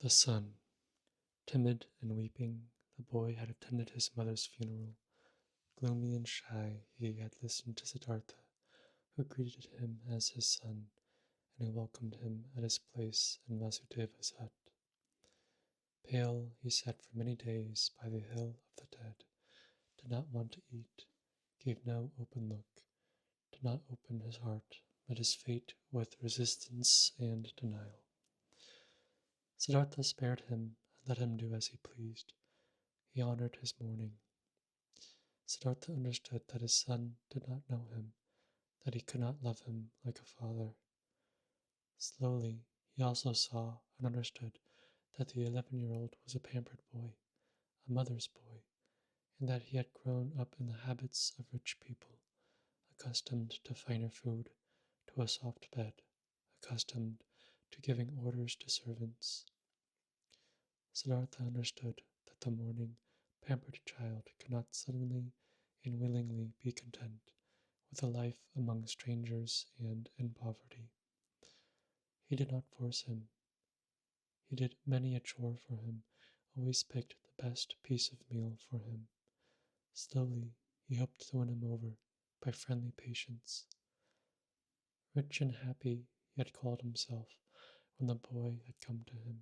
The son. Timid and weeping, the boy had attended his mother's funeral. Gloomy and shy, he had listened to Siddhartha, who greeted him as his son, and who welcomed him at his place in Vasudeva's hut. Pale, he sat for many days by the hill of the dead, did not want to eat, gave no open look, did not open his heart, met his fate with resistance and denial. Siddhartha spared him and let him do as he pleased. He honored his mourning. Siddhartha understood that his son did not know him, that he could not love him like a father. Slowly, he also saw and understood that the 11-year-old was a pampered boy, a mother's boy, and that he had grown up in the habits of rich people, accustomed to finer food, to a soft bed, accustomed to giving orders to servants. Siddhartha understood that the mourning, pampered child could not suddenly and willingly be content with a life among strangers and in poverty. He did not force him. He did many a chore for him, always picked the best piece of meal for him. Slowly, he hoped to win him over by friendly patience. Rich and happy, he had called himself when the boy had come to him.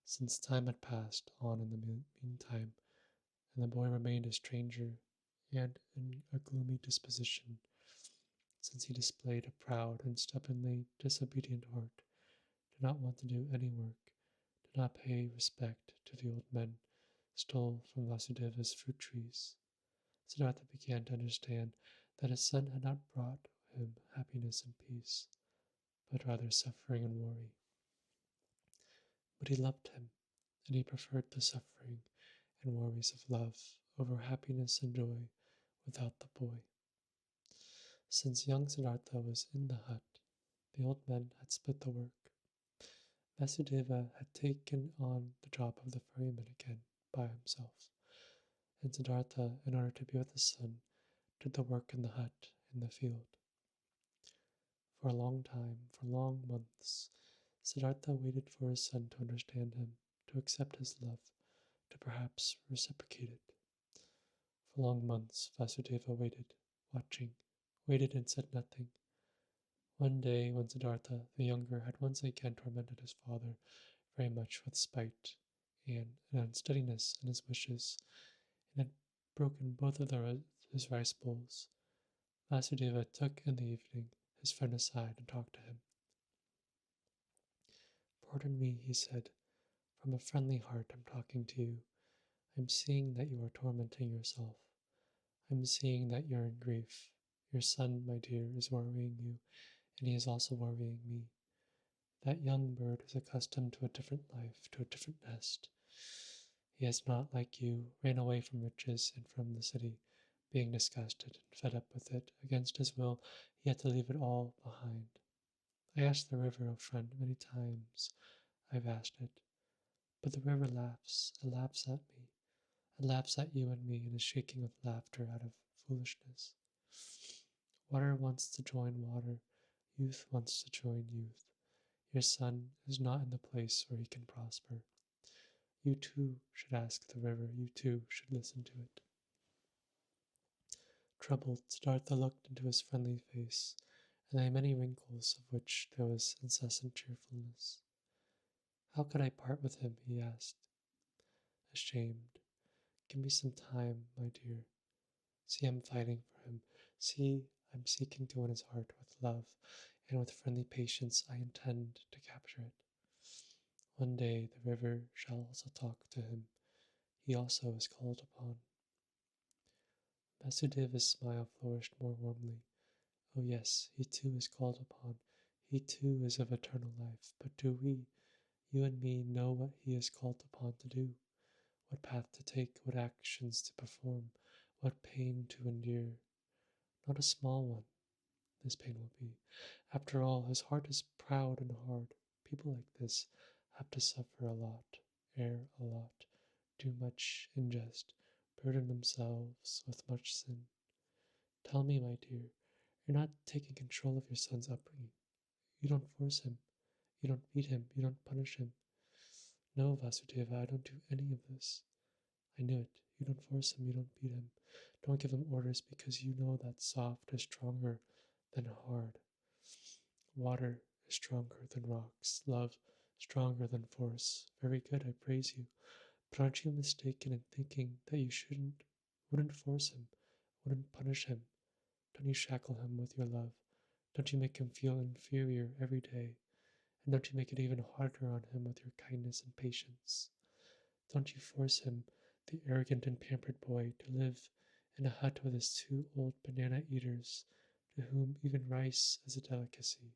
Since time had passed on in the meantime, and the boy remained a stranger and in a gloomy disposition, since he displayed a proud and stubbornly disobedient heart, did not want to do any work, did not pay respect to the old men, stole from Vasudeva's fruit trees. Siddhartha began to understand that his son had not brought him happiness and peace, but rather suffering and worry. But he loved him, and he preferred the suffering and worries of love over happiness and joy without the boy. Since young Siddhartha was in the hut, the old men had split the work. Vasudeva had taken on the job of the ferryman again by himself, and Siddhartha, in order to be with his son, did the work in the hut in the field. For a long time, for long months, Siddhartha waited for his son to understand him, to accept his love, to perhaps reciprocate it. For long months, Vasudeva waited, watching, waited and said nothing. One day, when Siddhartha, the younger, had once again tormented his father very much with spite and an unsteadiness in his wishes, and had broken both of his rice bowls, Vasudeva took in the evening his friend aside and talked to him. Pardon me, he said. From a friendly heart I'm talking to you. I'm seeing that you are tormenting yourself. I'm seeing that you're in grief. Your son, my dear, is worrying you, and he is also worrying me. That young bird is accustomed to a different life, to a different nest. He has not, like you, ran away from riches and from the city, being disgusted and fed up with it. Against his will, he had to leave it all behind. I asked the river, oh friend, many times I've asked it, but the river laughs. It laughs at me. It laughs at you and me and is shaking with laughter out of foolishness. Water wants to join water. Youth wants to join youth. Your son is not in the place where he can prosper. You too should ask the river. You too should listen to it. Troubled, Siddhartha looked into his friendly face, and there were many wrinkles of which there was incessant cheerfulness. How could I part with him? He asked, ashamed. Give me some time, my dear. See, I'm fighting for him. See, I'm seeking to win his heart with love, and with friendly patience I intend to capture it. One day the river shall also talk to him. He also is called upon. Vasudeva's smile flourished more warmly. Oh yes, he too is called upon. He too is of eternal life. But do we, you and me, know what he is called upon to do? What path to take, what actions to perform, what pain to endure? Not a small one, this pain will be. After all, his heart is proud and hard. People like this have to suffer a lot, err a lot, do much ingest, burden themselves with much sin. Tell me, my dear, you're not taking control of your son's upbringing. You don't force him. You don't beat him. You don't punish him. No, Vasudeva, I don't do any of this. I knew it. You don't force him, you don't beat him. Don't give him orders because you know that soft is stronger than hard. Water is stronger than rocks. Love stronger than force. Very good, I praise you. But aren't you mistaken in thinking that you wouldn't force him, wouldn't punish him? Don't you shackle him with your love? Don't you make him feel inferior every day? And don't you make it even harder on him with your kindness and patience? Don't you force him, the arrogant and pampered boy, to live in a hut with his two old banana eaters, to whom even rice is a delicacy,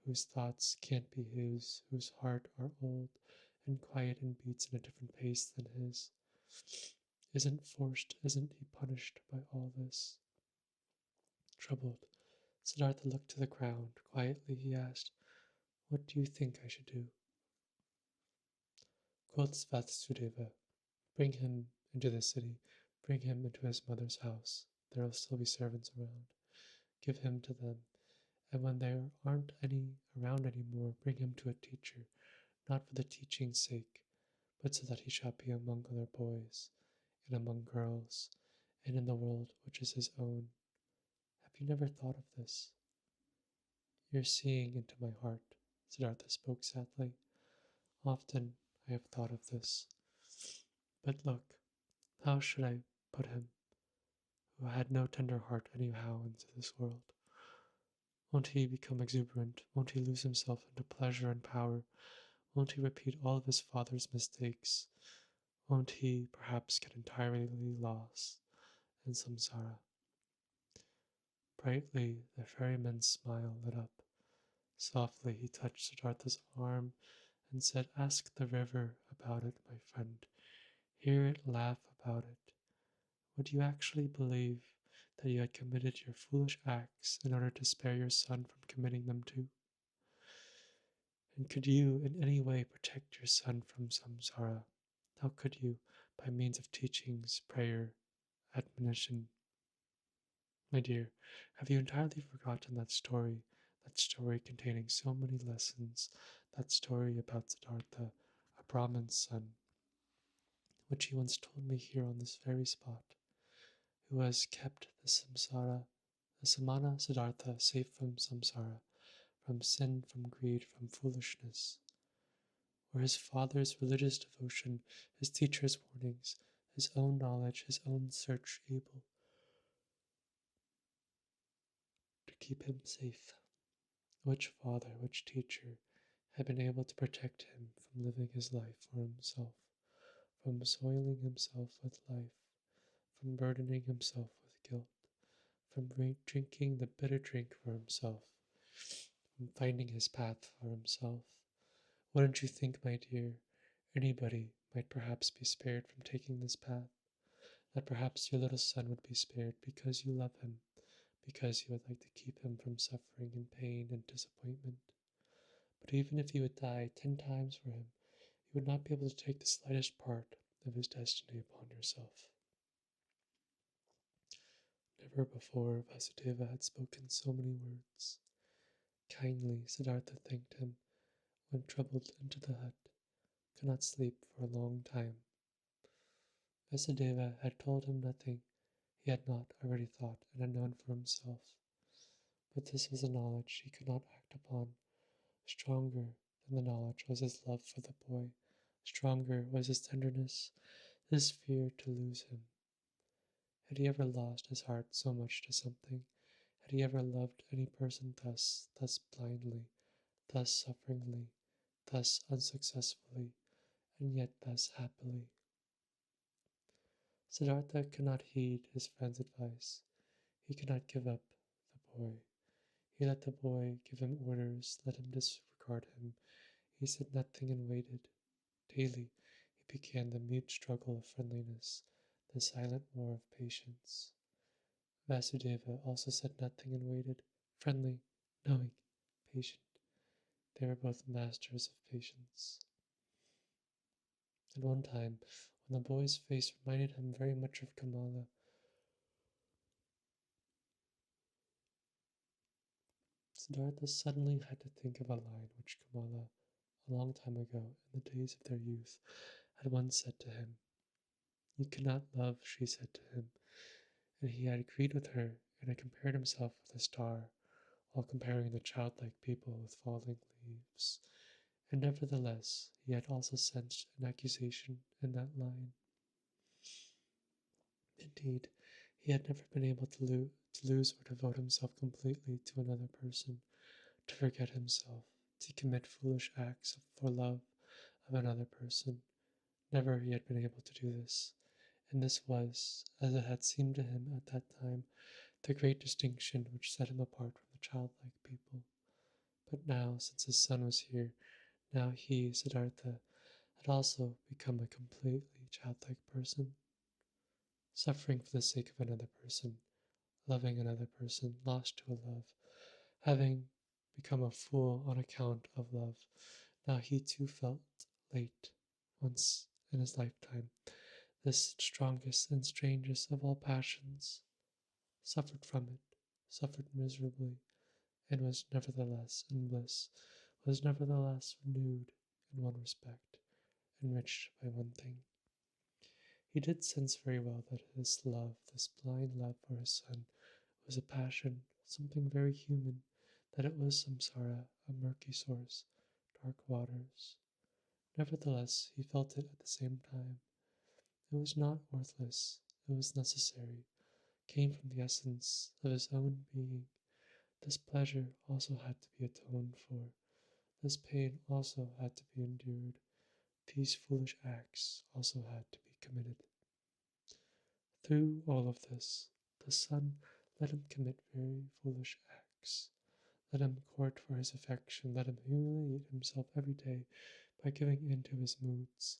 whose thoughts can't be his, whose heart are old and quiet and beats in a different pace than his. Isn't he punished by all this? Troubled, Siddhartha looked to the ground. Quietly he asked, "What do you think I should do?" Quoth Vasudeva, "Bring him into the city, bring him into his mother's house. There will still be servants around. Give him to them, and when there aren't any around any more, bring him to a teacher, not for the teaching's sake, but so that he shall be among other boys, and among girls, and in the world which is his own. Have you never thought of this?" "You're seeing into my heart," Siddhartha spoke sadly. "Often I have thought of this. But look, how should I put him, who had no tender heart anyhow, into this world? Won't he become exuberant? Won't he lose himself into pleasure and power? Won't he repeat all of his father's mistakes? Won't he perhaps get entirely lost in samsara?" Brightly the ferryman's smile lit up. Softly he touched Siddhartha's arm and said, "Ask the river about it, my friend. Hear it laugh about it. Would you actually believe that you had committed your foolish acts in order to spare your son from committing them too? And could you in any way protect your son from samsara? How could you, by means of teachings, prayer, admonition? My dear, have you entirely forgotten that story containing so many lessons, that story about Siddhartha, a Brahmin's son, which he once told me here on this very spot, who has kept the Samana Siddhartha safe from samsara, from sin, from greed, from foolishness? Were his father's religious devotion, his teacher's warnings, his own knowledge, his own search able to keep him safe? Which father, which teacher had been able to protect him from living his life for himself, from soiling himself with life, from burdening himself with guilt, from drinking the bitter drink for himself, from finding his path for himself? Wouldn't you think, my dear, anybody might perhaps be spared from taking this path? That perhaps your little son would be spared because you love him, because you would like to keep him from suffering and pain and disappointment. But even if you would die 10 times for him, you would not be able to take the slightest part of his destiny upon yourself." Never before Vasudeva had spoken so many words. Kindly, Siddhartha thanked him, went troubled into the hut, could not sleep for a long time. Vasudeva had told him nothing he had not already thought and had known for himself. But this was a knowledge he could not act upon. Stronger than the knowledge was his love for the boy. Stronger was his tenderness, his fear to lose him. Had he ever lost his heart so much to something? Had he ever loved any person thus blindly, thus sufferingly, thus unsuccessfully, and yet thus happily? Siddhartha could not heed his friend's advice. He could not give up the boy. He let the boy give him orders, let him disregard him. He said nothing and waited. Daily he began the mute struggle of friendliness, the silent war of patience. Vasudeva also said nothing and waited, friendly, knowing, patient. They were both masters of patience. At one time, when the boy's face reminded him very much of Kamala, Siddhartha suddenly had to think of a line which Kamala a long time ago, in the days of their youth, had once said to him, "You cannot love," she said to him, and he had agreed with her and had compared himself with a star, while comparing the childlike people with falling leaves. And nevertheless, he had also sensed an accusation in that line. Indeed, he had never been able to lose or devote himself completely to another person, to forget himself, to commit foolish acts for love of another person. Never he had been able to do this, and this was, as it had seemed to him at that time, the great distinction which set him apart from the childlike people. But now, since his son was here, now he, Siddhartha, had also become a completely childlike person, suffering for the sake of another person, loving another person, lost to a love, having become a fool on account of love. Now he too felt late once in his lifetime. This strongest and strangest of all passions suffered from it, suffered miserably, and was nevertheless in bliss, was nevertheless renewed in one respect, enriched by one thing. He did sense very well that his love, this blind love for his son, was a passion, something very human, that it was samsara, a murky source, dark waters. Nevertheless, he felt it at the same time. It was not worthless, it was necessary, came from the essence of his own being. This pleasure also had to be atoned for. This pain also had to be endured. These foolish acts also had to be committed. Through all of this, the son let him commit very foolish acts. Let him court for his affection. Let him humiliate himself every day by giving in to his moods.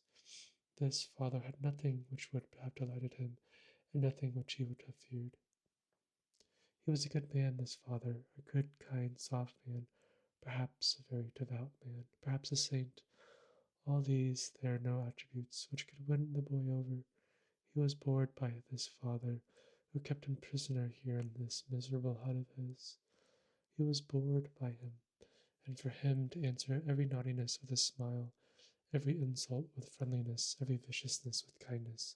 This father had nothing which would have delighted him, and nothing which he would have feared. He was a good man, this father, a good, kind, soft man, perhaps a very devout man, perhaps a saint. All these there are no attributes which could win the boy over. He was bored by this father, who kept him prisoner here in this miserable hut of his. He was bored by him, and for him to answer every naughtiness with a smile, every insult with friendliness, every viciousness with kindness,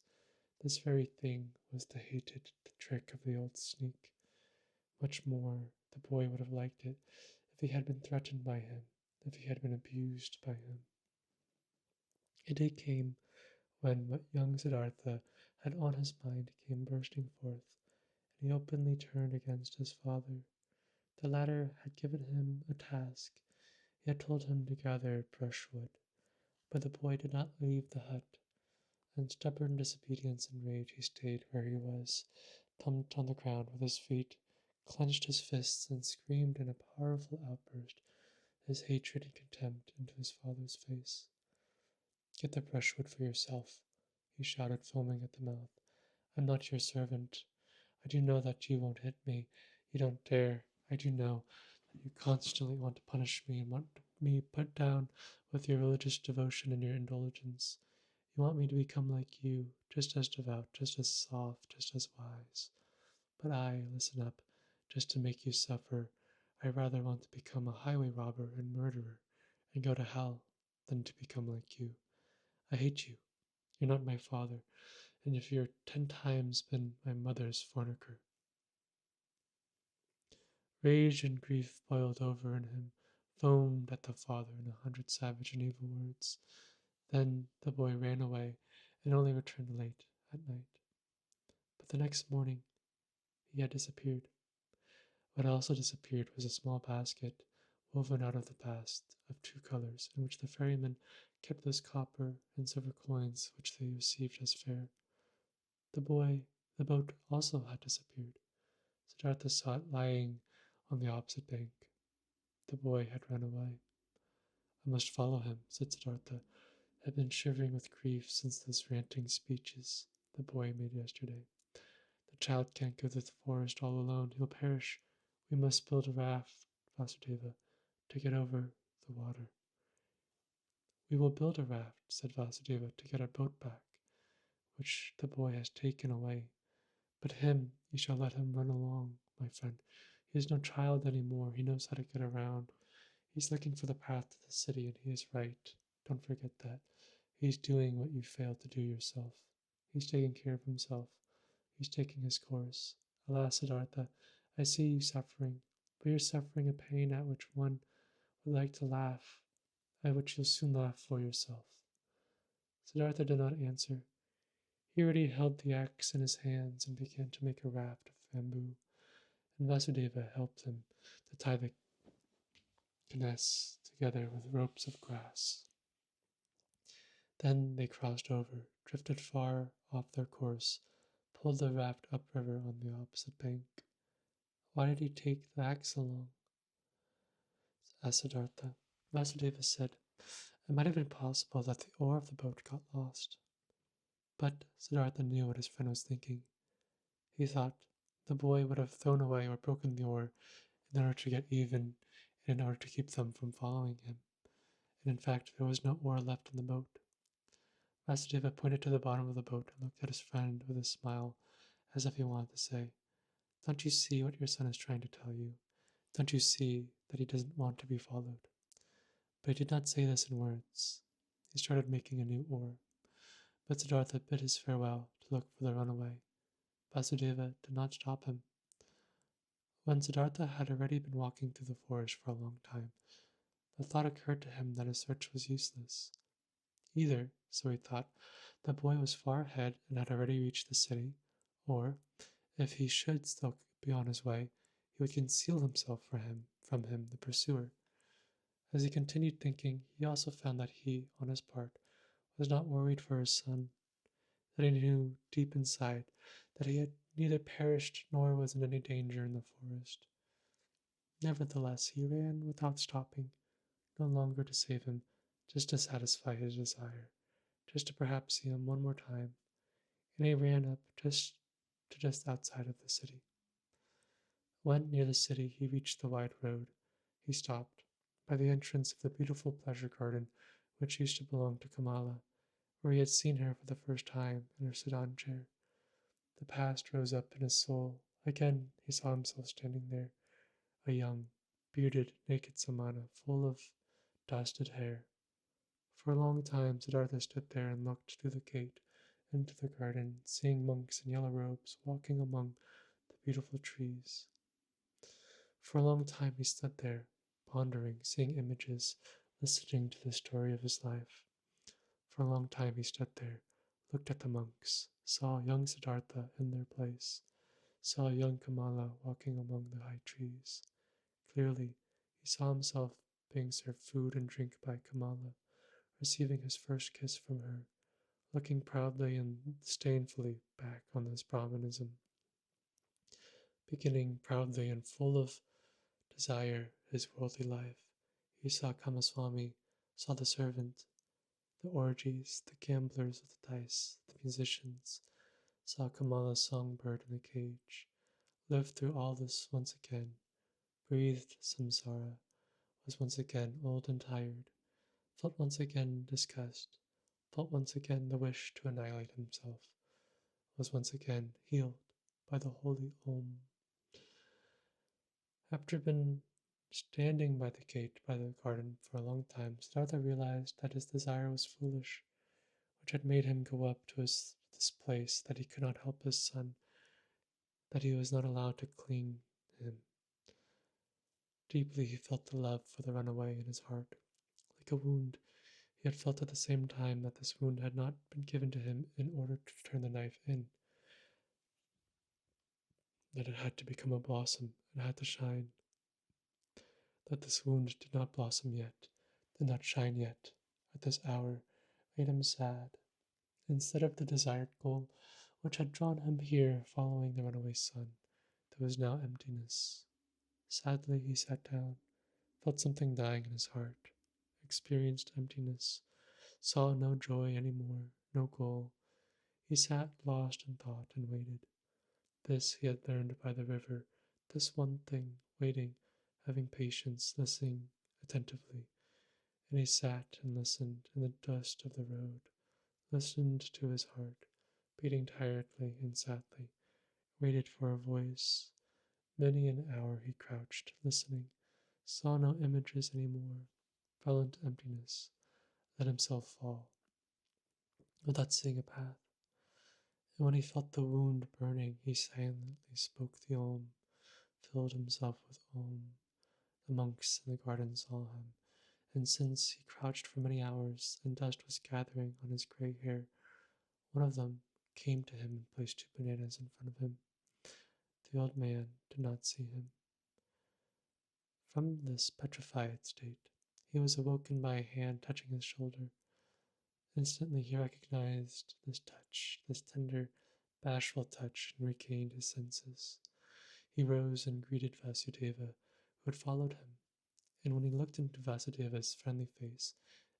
this very thing was the hated trick of the old sneak. Much more the boy would have liked it if he had been threatened by him, if he had been abused by him. A day came when what young Siddhartha had on his mind came bursting forth, and he openly turned against his father. The latter had given him a task. He had told him to gather brushwood, but the boy did not leave the hut. In stubborn disobedience and rage he stayed where he was, thumped on the ground with his feet, clenched his fists, and screamed in a powerful outburst his hatred and contempt into his father's face. "Get the brushwood for yourself," he shouted, foaming at the mouth. "I'm not your servant. I do know that you won't hit me. You don't dare. I do know that you constantly want to punish me and want me put down with your religious devotion and your indulgence. You want me to become like you, just as devout, just as soft, just as wise. But I, listen up, just to make you suffer, I rather want to become a highway robber and murderer and go to hell than to become like you. I hate you. You're not my father, and if you're 10 times been my mother's fornicator." Rage and grief boiled over in him, foamed at the father in 100 savage and evil words. Then the boy ran away and only returned late at night. But the next morning he had disappeared. What also disappeared was a small basket woven out of the past of 2 colors, in which the ferryman kept those copper and silver coins which they received as fare. The boat also had disappeared. Siddhartha saw it lying on the opposite bank. The boy had run away. "I must follow him," said Siddhartha, had been shivering with grief since those ranting speeches the boy made yesterday. "The child can't go through the forest all alone. He'll perish. We must build a raft, Vasudeva, to get over the water." "We will build a raft," said Vasudeva, "to get our boat back, which the boy has taken away. But him, you shall let him run along, my friend. He is no child any more. He knows how to get around. He's looking for the path to the city, and he is right. Don't forget that. He's doing what you failed to do yourself. He's taking care of himself. He's taking his course. Alas, Siddhartha, I see you suffering, but you're suffering a pain at which one would like to laugh, at which you'll soon laugh for yourself. Siddhartha did not answer. He already held the axe in his hands and began to make a raft of bamboo, and Vasudeva helped him to tie the canes together with ropes of grass. Then they crossed over, drifted far off their course, pulled the raft upriver on the opposite bank. Why did he take the axe along? Asked Siddhartha. Vasudeva said, it might have been possible that the oar of the boat got lost. But Siddhartha knew what his friend was thinking. He thought the boy would have thrown away or broken the oar in order to get even and in order to keep them from following him. And in fact, there was no oar left in the boat. Vasudeva pointed to the bottom of the boat and looked at his friend with a smile, as if he wanted to say, don't you see what your son is trying to tell you? Don't you see that he doesn't want to be followed? But he did not say this in words. He started making a new oar. But Siddhartha bid his farewell to look for the runaway. Vasudeva did not stop him. When Siddhartha had already been walking through the forest for a long time, the thought occurred to him that his search was useless. Either, so he thought, the boy was far ahead and had already reached the city, or, if he should still be on his way, he would conceal himself from him, the pursuer. As he continued thinking, he also found that he, on his part, was not worried for his son, that he knew deep inside that he had neither perished nor was in any danger in the forest. Nevertheless, he ran without stopping, no longer to save him, just to satisfy his desire, just to perhaps see him one more time, and he ran up just outside of the city. When near the city he reached the wide road, he stopped by the entrance of the beautiful pleasure garden which used to belong to Kamala, where he had seen her for the first time in her sedan chair. The past rose up in his soul. Again he saw himself standing there, a young, bearded, naked Samana, full of dusted hair. For a long time Siddhartha stood there and looked through the gate into the garden, seeing monks in yellow robes walking among the beautiful trees. For a long time he stood there, pondering, seeing images, listening to the story of his life. For a long time he stood there, looked at the monks, saw young Siddhartha in their place, saw young Kamala walking among the high trees. Clearly, he saw himself being served food and drink by Kamala, receiving his first kiss from her, looking proudly and disdainfully back on his Brahmanism, beginning proudly and full of desire his worldly life. He saw Kamaswami, saw the servant, the orgies, the gamblers with the dice, the musicians, saw Kamala's songbird in a cage, lived through all this once again, breathed samsara, was once again old and tired, felt once again disgust, felt once again the wish to annihilate himself, was once again healed by the holy Om. After been standing by the gate by the garden for a long time, Siddhartha realized that his desire was foolish, which had made him go up to this place, that he could not help his son, that he was not allowed to cling to him. Deeply he felt the love for the runaway in his heart. Like a wound, he had felt at the same time that this wound had not been given to him in order to turn the knife in, that it had to become a blossom and had to shine, that this wound did not blossom yet, did not shine yet, at this hour, made him sad. Instead of the desired goal which had drawn him here following the runaway son, there was now emptiness. Sadly he sat down, felt something dying in his heart, experienced emptiness, saw no joy any more, no goal. He sat lost in thought and waited. This he had learned by the river, this one thing, waiting, having patience, listening attentively. And he sat and listened in the dust of the road, listened to his heart, beating tiredly and sadly, waited for a voice. Many an hour he crouched, listening, saw no images any more, fell into emptiness, let himself fall, without seeing a path. And when he felt the wound burning, he silently spoke the Om, filled himself with Om. The monks in the garden saw him, and since he crouched for many hours and dust was gathering on his gray hair, one of them came to him and placed 2 bananas in front of him. The old man did not see him. From this petrified state, he was awoken by a hand touching his shoulder. Instantly he recognized this touch, this tender, bashful touch, and regained his senses. He rose and greeted Vasudeva, who had followed him, and when he looked into Vasudeva's friendly face,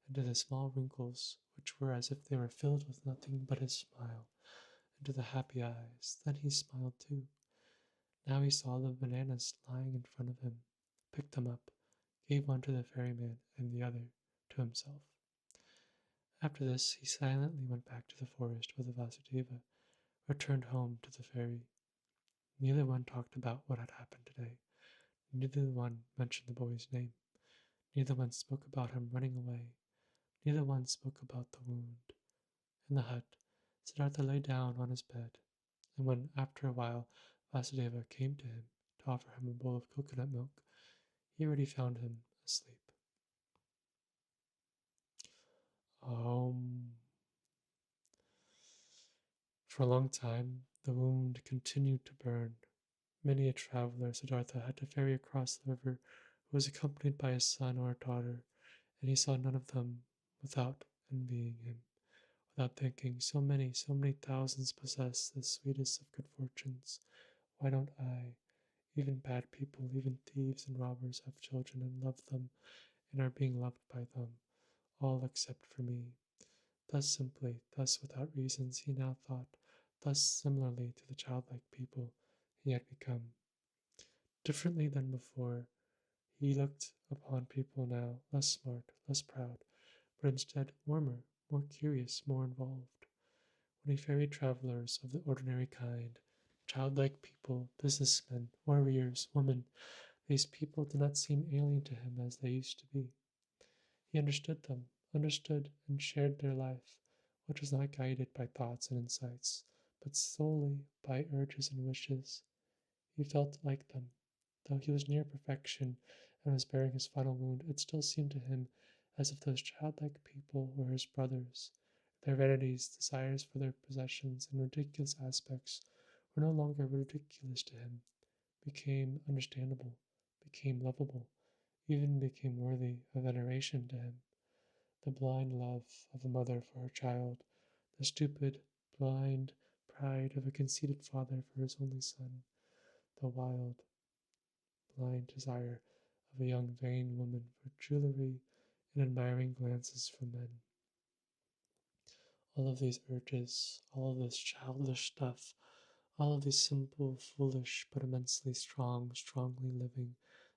into the small wrinkles, which were as if they were filled with nothing but his smile, into the happy eyes, then he smiled too. Now he saw the bananas lying in front of him, picked them up, gave one to the ferryman and the other to himself. After this, he silently went back to the forest with the Vasudeva, returned home to the ferry. Neither one talked about what had happened today. Neither one mentioned the boy's name. Neither one spoke about him running away. Neither one spoke about the wound. In the hut, Siddhartha lay down on his bed, and when, after a while, Vasudeva came to him to offer him a bowl of coconut milk, he already found him asleep. Um, for a long time, the wound continued to burn. Many a traveler Siddhartha had to ferry across the river who was accompanied by a son or a daughter, and he saw none of them without envying him, without thinking, so many thousands possess the sweetest of good fortunes. Why don't I? Even bad people, even thieves and robbers have children and love them and are being loved by them, all except for me. Thus simply, thus without reasons, he now thought, thus similarly to the childlike people he had become. Differently than before, he looked upon people now, less smart, less proud, but instead warmer, more curious, more involved. When he ferried travelers of the ordinary kind, childlike people, businessmen, warriors, women, these people did not seem alien to him as they used to be. He understood them, understood and shared their life, which was not guided by thoughts and insights, but solely by urges and wishes. He felt like them. Though he was near perfection and was bearing his final wound, it still seemed to him as if those childlike people were his brothers. Their vanities, desires for their possessions, and ridiculous aspects were no longer ridiculous to him, became understandable, became lovable, even became worthy of veneration to him. The blind love of a mother for her child, the stupid, blind pride of a conceited father for his only son, the wild, blind desire of a young vain woman for jewelry and admiring glances from men. All of these urges, all of this childish stuff, all of these simple, foolish, but immensely strong, strongly living,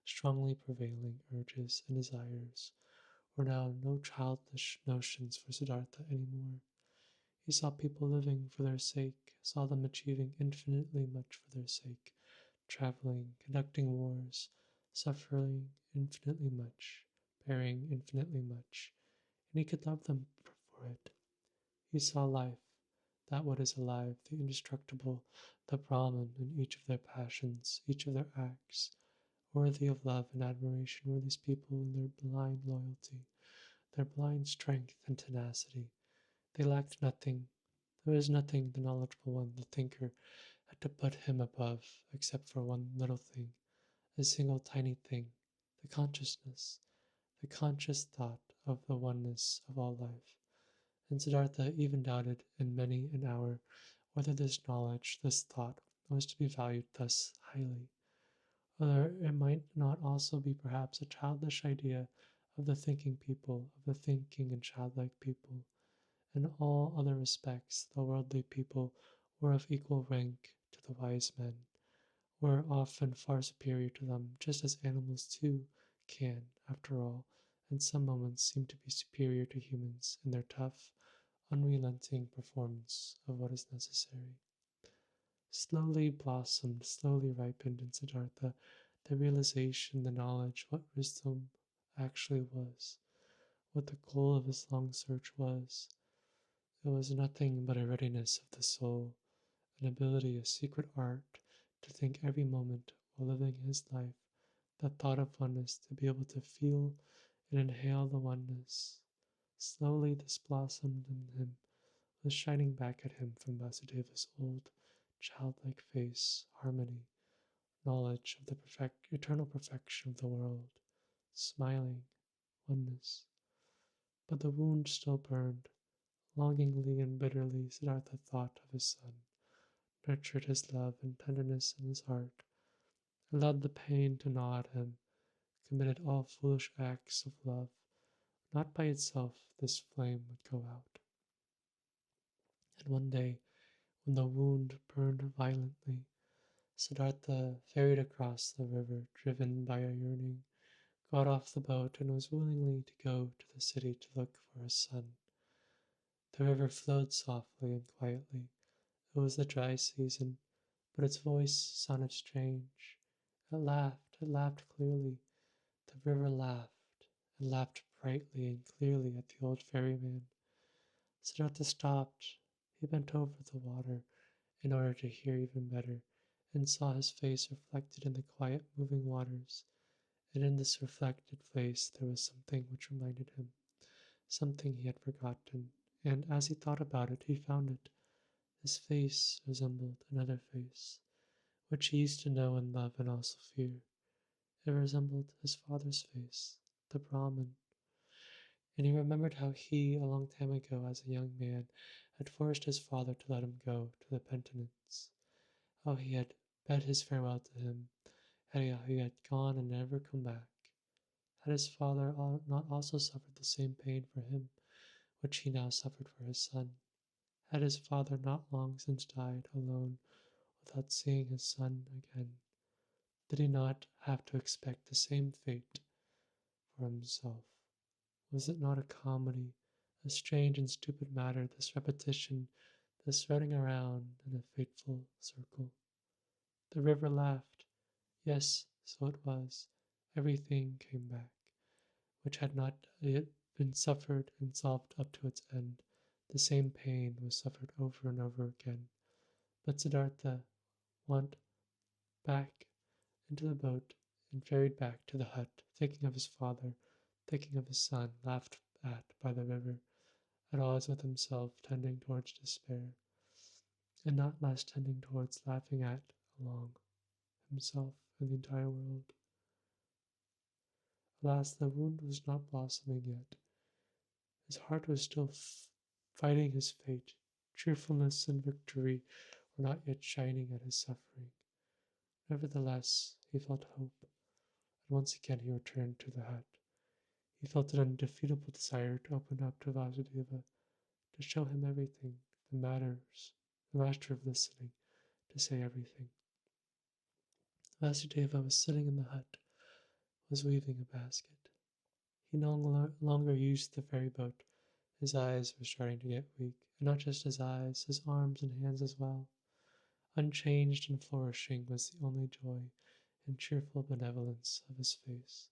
strongly prevailing urges and desires were now no childish notions for Siddhartha any more. He saw people living for their sake, saw them achieving infinitely much for their sake, traveling, conducting wars, suffering infinitely much, bearing infinitely much, and he could love them for it. He saw life, that what is alive, the indestructible, the Brahman in each of their passions, each of their acts. Worthy of love and admiration were these people in their blind loyalty, their blind strength and tenacity. They lacked nothing. There was nothing the knowledgeable one, the thinker, had to put him above, except for one little thing, a single tiny thing, the conscious thought of the oneness of all life. And Siddhartha even doubted in many an hour whether this knowledge, this thought, was to be valued thus highly, whether it might not also be perhaps a childish idea of the thinking people, of the thinking and childlike people. In all other respects, the worldly people were of equal rank to the wise men, were often far superior to them, just as animals too can, after all, in some moments seem to be superior to humans in their tough, unrelenting performance of what is necessary. Slowly blossomed, slowly ripened in Siddhartha the realization, the knowledge, what wisdom actually was, what the goal of his long search was. It was nothing but a readiness of the soul, an ability, a secret art, to think every moment while living his life, that thought of oneness, to be able to feel and inhale the oneness. Slowly this blossomed in him, was shining back at him from Vasudeva's old, childlike face, harmony, knowledge of the eternal perfection of the world, smiling, oneness. But the wound still burned. Longingly and bitterly Siddhartha thought of his son, nurtured his love and tenderness in his heart, allowed the pain to gnaw at him, committed all foolish acts of love. Not by itself this flame would go out. And one day, when the wound burned violently, Siddhartha ferried across the river, driven by a yearning, got off the boat, and was willingly to go to the city to look for his son. The river flowed softly and quietly. It was the dry season, but its voice sounded strange. It laughed clearly. The river laughed, and laughed brightly and clearly at the old ferryman. Siddhartha stopped. He bent over the water in order to hear even better, and saw his face reflected in the quiet moving waters. And in this reflected face there was something which reminded him, something he had forgotten, and as he thought about it, he found it. His face resembled another face, which he used to know and love and also fear. It resembled his father's face, the Brahmin, and he remembered how he, a long time ago as a young man, had forced his father to let him go to the penitence, how he had bid his farewell to him, how he had gone and never come back. Had his father not also suffered the same pain for him, which he now suffered for his son? Had his father not long since died alone, without seeing his son again? Did he not have to expect the same fate for himself? Was it not a comedy, a strange and stupid matter, this repetition, this running around in a fateful circle? The river laughed. Yes, so it was. Everything came back, which had not yet been suffered and solved up to its end. The same pain was suffered over and over again. But Siddhartha went back into the boat and ferried back to the hut, thinking of his father, thinking of his son, laughed at by the river, at odds with himself, tending towards despair, and not less tending towards laughing at along himself and the entire world. Alas, the wound was not blossoming yet. His heart was still fighting his fate. Cheerfulness and victory were not yet shining at his suffering. Nevertheless, he felt hope, and once again he returned to the hut. He felt an undefeatable desire to open up to Vasudeva, to show him everything that matters, the master of listening, to say everything. Vasudeva was sitting in the hut, was weaving a basket. He no longer used the ferry boat. His eyes were starting to get weak, and not just his eyes, his arms and hands as well. Unchanged and flourishing was the only joy and cheerful benevolence of his face.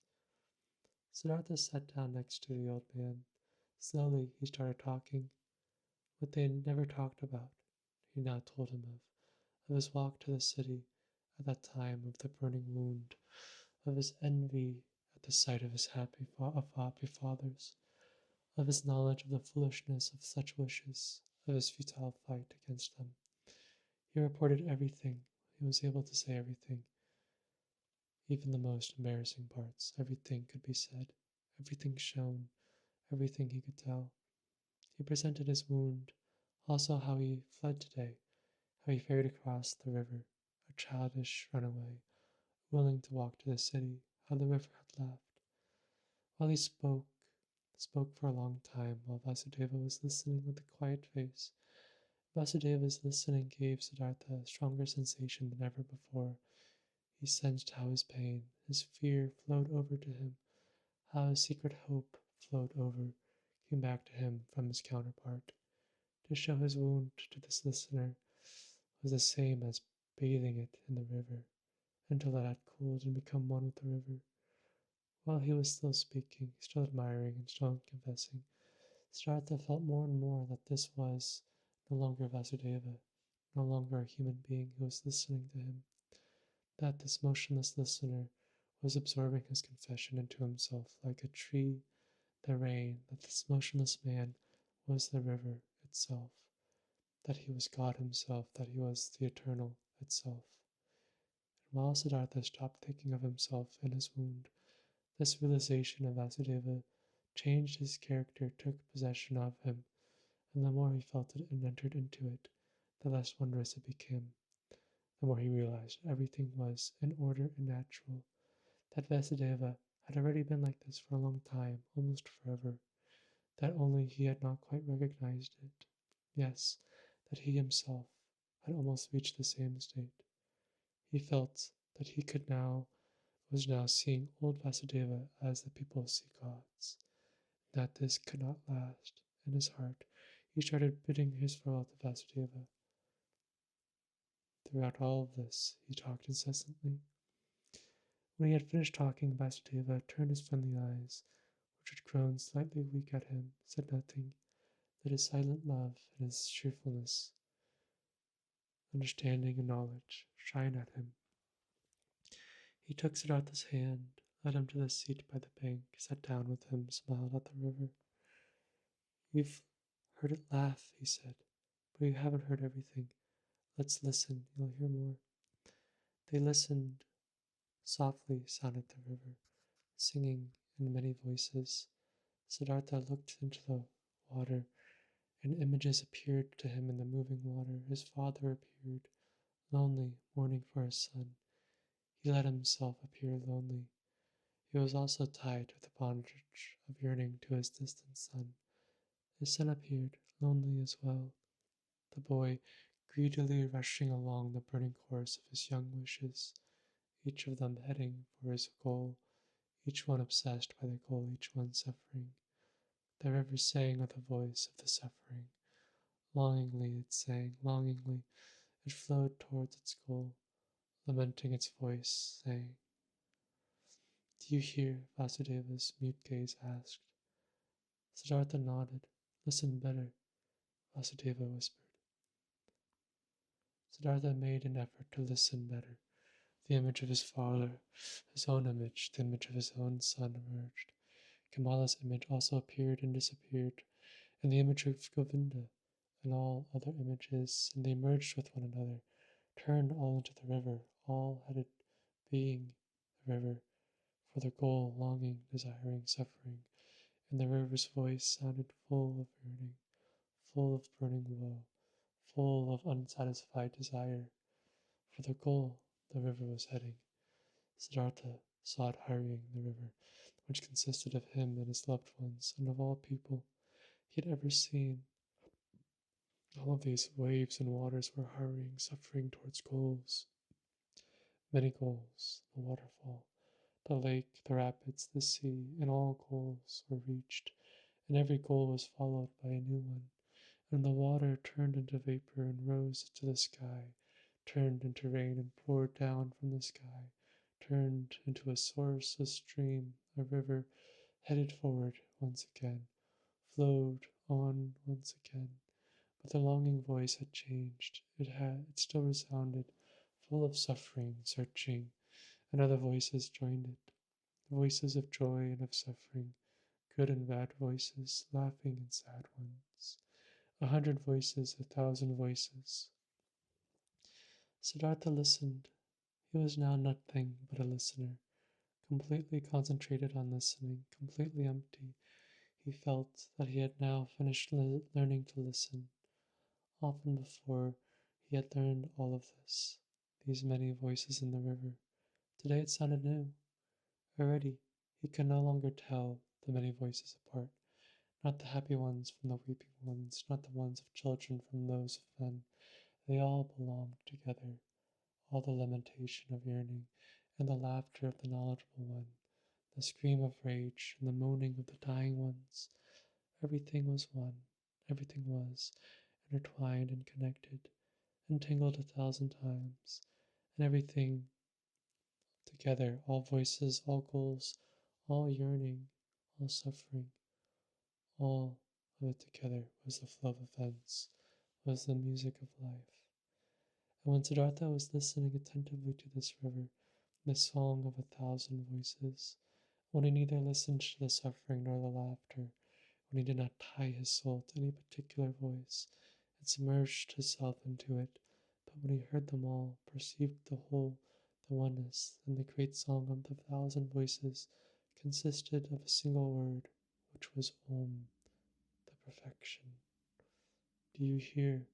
Siddhartha sat down next to the old man. Slowly he started talking, what they had never talked about. He now told him of his walk to the city at that time, of the burning wound, of his envy at the sight of his happy fathers, of his knowledge of the foolishness of such wishes, of his futile fight against them. He reported everything. He was able to say everything, even the most embarrassing parts. Everything could be said, everything shown, everything he could tell. He presented his wound, also how he fled today, how he ferried across the river, a childish runaway, willing to walk to the city, how the river had laughed. While he spoke for a long time, while Vasudeva was listening with a quiet face. Vasudeva's listening gave Siddhartha a stronger sensation than ever before. He sensed how his pain, his fear flowed over to him, how his secret hope flowed over, came back to him from his counterpart. To show his wound to this listener was the same as bathing it in the river, until it had cooled and become one with the river. While he was still speaking, still admiring, and still confessing, Siddhartha felt more and more that this was no longer Vasudeva, no longer a human being who was listening to him, that this motionless listener was absorbing his confession into himself like a tree, the rain, that this motionless man was the river itself, that he was God himself, that he was the eternal itself. And while Siddhartha stopped thinking of himself and his wound, this realization of Vasudeva changed his character, took possession of him, and the more he felt it and entered into it, the less wondrous it became. The more he realized everything was in order and natural, that Vasudeva had already been like this for a long time, almost forever, that only he had not quite recognized it. Yes, that he himself had almost reached the same state. He felt that he was now seeing old Vasudeva as the people see gods, that this could not last. In his heart, he started bidding his farewell to Vasudeva. Throughout all of this, he talked incessantly. When he had finished talking, Vasudeva turned his friendly eyes, which had grown slightly weak at him, said nothing, let his silent love and his cheerfulness, understanding and knowledge shine at him. He took Siddhartha's hand, led him to the seat by the bank, sat down with him, smiled at the river. You've heard it laugh, he said, but you haven't heard everything. Let's listen, you'll hear more. They listened. Softly sounded the river, singing in many voices. Siddhartha looked into the water, and images appeared to him in the moving water. His father appeared, lonely, mourning for his son. He let himself appear lonely. He was also tied with the bondage of yearning to his distant son. His son appeared, lonely as well, the boy greedily rushing along the burning course of his young wishes, each of them heading for his goal, each one obsessed by the goal, each one suffering. The river sang with the voice of the suffering. Longingly it sang, longingly it flowed towards its goal, lamenting its voice, saying, Do you hear? Vasudeva's mute gaze asked. Siddhartha nodded. Listen better, Vasudeva whispered. Siddhartha made an effort to listen better. The image of his father, his own image, the image of his own son emerged. Kamala's image also appeared and disappeared, and the image of Govinda and all other images, and they merged with one another, turned all into the river, all headed being the river, for their goal, longing, desiring, suffering, and the river's voice sounded full of yearning, full of burning woe, full of unsatisfied desire. For the goal the river was heading. Siddhartha saw it hurrying the river, which consisted of him and his loved ones, and of all people he had ever seen. All of these waves and waters were hurrying, suffering towards goals. Many goals, the waterfall, the lake, the rapids, the sea, and all goals were reached, and every goal was followed by a new one. And the water turned into vapor and rose to the sky, turned into rain and poured down from the sky, turned into a source, a stream, a river, headed forward once again, flowed on once again. But the longing voice had changed. It still resounded, full of suffering, searching, and other voices joined it. Voices of joy and of suffering, good and bad voices, laughing and sad ones. 100 voices, 1,000 voices. Siddhartha listened. He was now nothing but a listener, completely concentrated on listening, completely empty. He felt that he had now finished learning to listen. Often before, he had learned all of this, these many voices in the river. Today it sounded new. Already, he could no longer tell the many voices apart, not the happy ones from the weeping ones, not the ones of children from those of men. They all belonged together, all the lamentation of yearning, and the laughter of the knowledgeable one, the scream of rage, and the moaning of the dying ones. Everything was one, everything was intertwined and connected, entangled 1,000 times, and everything Together, all voices, all goals, all yearning, all suffering, all of it together was the flow of events, was the music of life. And when Siddhartha was listening attentively to this river, the song of 1,000 voices, when he neither listened to the suffering nor the laughter, when he did not tie his soul to any particular voice, and submerged himself into it, but when he heard them all, perceived the whole, the oneness, then the great song of the 1,000 voices consisted of a single word, which was Om, the perfection. Do you hear?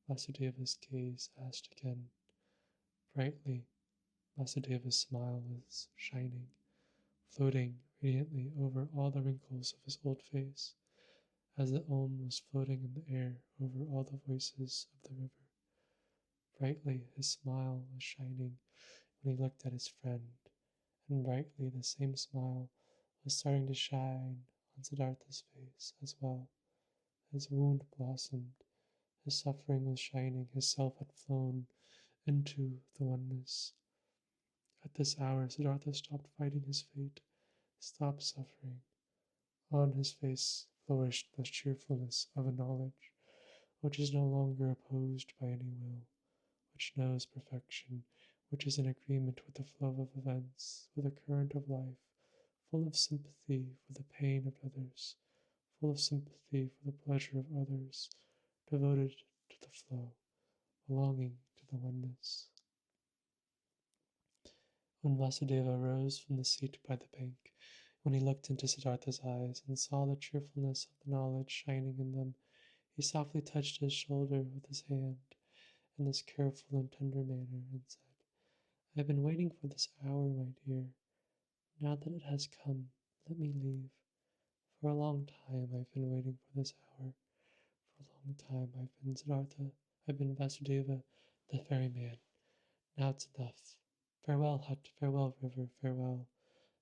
Vasudeva's gaze asked again. Brightly, Vasudeva's smile was shining, floating radiantly over all the wrinkles of his old face, as the Om was floating in the air over all the voices of the river. Brightly his smile was shining when he looked at his friend, and brightly the same smile was starting to shine on Siddhartha's face as well. His wound blossomed, his suffering was shining, his self had flown into the oneness. At this hour, Siddhartha stopped fighting his fate, stopped suffering. On his face flourished the cheerfulness of a knowledge which is no longer opposed by any will, which knows perfection, which is in agreement with the flow of events, with the current of life, full of sympathy for the pain of others, full of sympathy for the pleasure of others, devoted to the flow, belonging to the oneness. When Vasudeva rose from the seat by the bank, when he looked into Siddhartha's eyes and saw the cheerfulness of the knowledge shining in them, he softly touched his shoulder with his hand in this careful and tender manner and said, I have been waiting for this hour, my dear. Now that it has come, let me leave. For a long time I've been waiting for this hour. For a long time I've been Siddhartha. I've been Vasudeva, the ferryman. Now it's enough. Farewell, hut, farewell, river, farewell,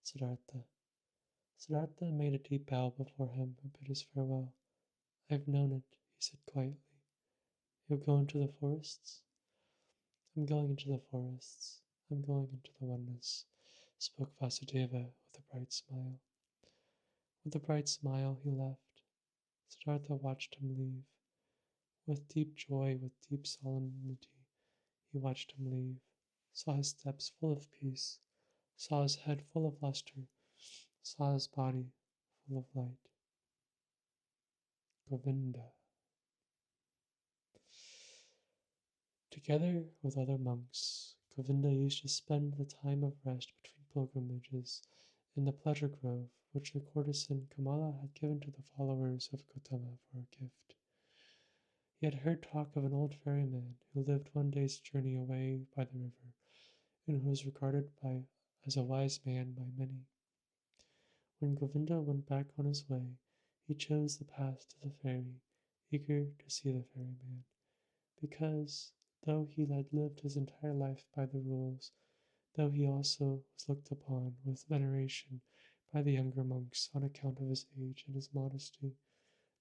Siddhartha. Siddhartha made a deep bow before him and bid his farewell. I've known it, he said quietly. You'll go into the forests? I'm going into the forests. I'm going into the oneness, spoke Vasudeva with a bright smile. With a bright smile he left. Siddhartha watched him leave. With deep joy, with deep solemnity, he watched him leave, saw his steps full of peace, saw his head full of luster, saw his body full of light. Govinda. Together with other monks, Govinda used to spend the time of rest between pilgrimages in the pleasure grove which the courtesan Kamala had given to the followers of Gautama for a gift. He had heard talk of an old ferryman who lived one day's journey away by the river, and who was regarded as a wise man by many. When Govinda went back on his way, he chose the path to the ferry, eager to see the ferryman, because, though he had lived his entire life by the rules, though he also was looked upon with veneration by the younger monks on account of his age and his modesty,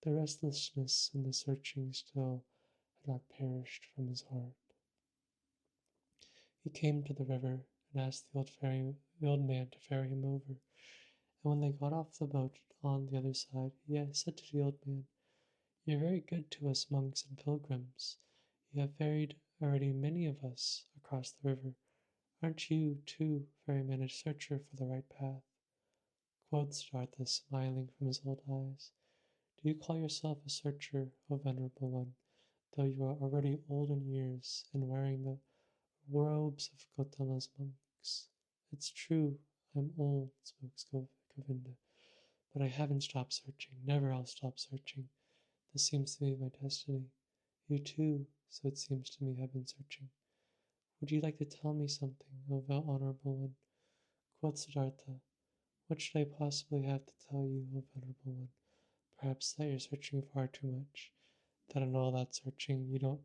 the restlessness and the searching still had not perished from his heart. He came to the river and asked the old man to ferry him over, and when they got off the boat on the other side, he said to the old man, You're very good to us monks and pilgrims. You have ferried already many of us across the river. Aren't you, too, ferryman, a searcher for the right path? Quoth Siddhartha, smiling from his old eyes. Do you call yourself a searcher, O venerable one, though you are already old in years and wearing the robes of Gautama's monks? It's true, I'm old, spoke Govinda, but I haven't stopped searching. Never I'll stop searching. This seems to be my destiny. You too, so it seems to me, have been searching. Would you like to tell me something, O honorable one? Quoth Siddhartha, what should I possibly have to tell you, O venerable one? Perhaps that you're searching far too much, that in all that searching you don't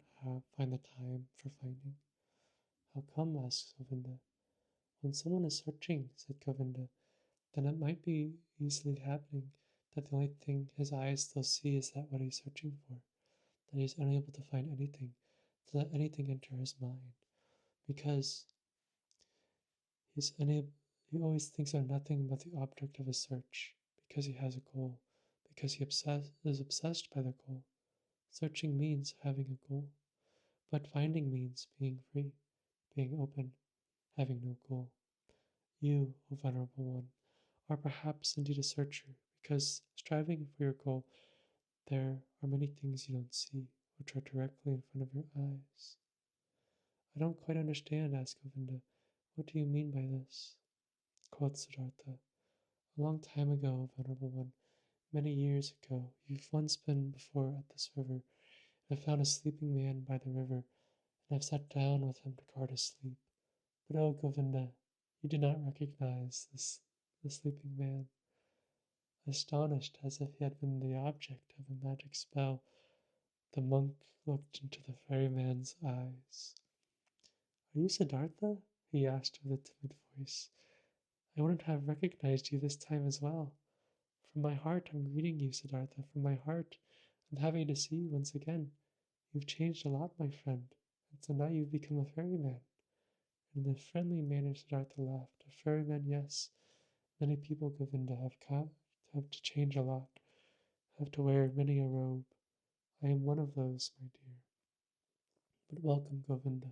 find the time for finding. How come? Asked Govinda. When someone is searching, said Govinda, then it might be easily happening that the only thing his eyes still see is that what he's searching for, that he's unable to find anything, to let anything enter his mind, because He's unable, he always thinks of nothing but the object of his search, because he has a goal, because is obsessed by the goal. Searching means having a goal, but finding means being free, being open, having no goal. You, O Venerable One, are perhaps indeed a searcher, because striving for your goal, there are many things you don't see, which are directly in front of your eyes. I don't quite understand, asked Govinda. What do you mean by this? Quoth Siddhartha. A long time ago, Venerable One, many years ago, you've once been before at this river, and have found a sleeping man by the river, and have sat down with him to guard his sleep. But oh, Govinda, you did not recognize the sleeping man. Astonished as if he had been the object of a magic spell, the monk looked into the ferryman's eyes. Are you Siddhartha? He asked with a timid voice. I wouldn't have recognized you this time as well. From my heart, I'm greeting you, Siddhartha. From my heart, I'm happy to see you once again. You've changed a lot, my friend, and so now you've become a ferryman. In a friendly manner, Siddhartha laughed. A ferryman, yes. Many people, Govinda, have to change a lot, have to wear many a robe. I am one of those, my dear. But welcome, Govinda,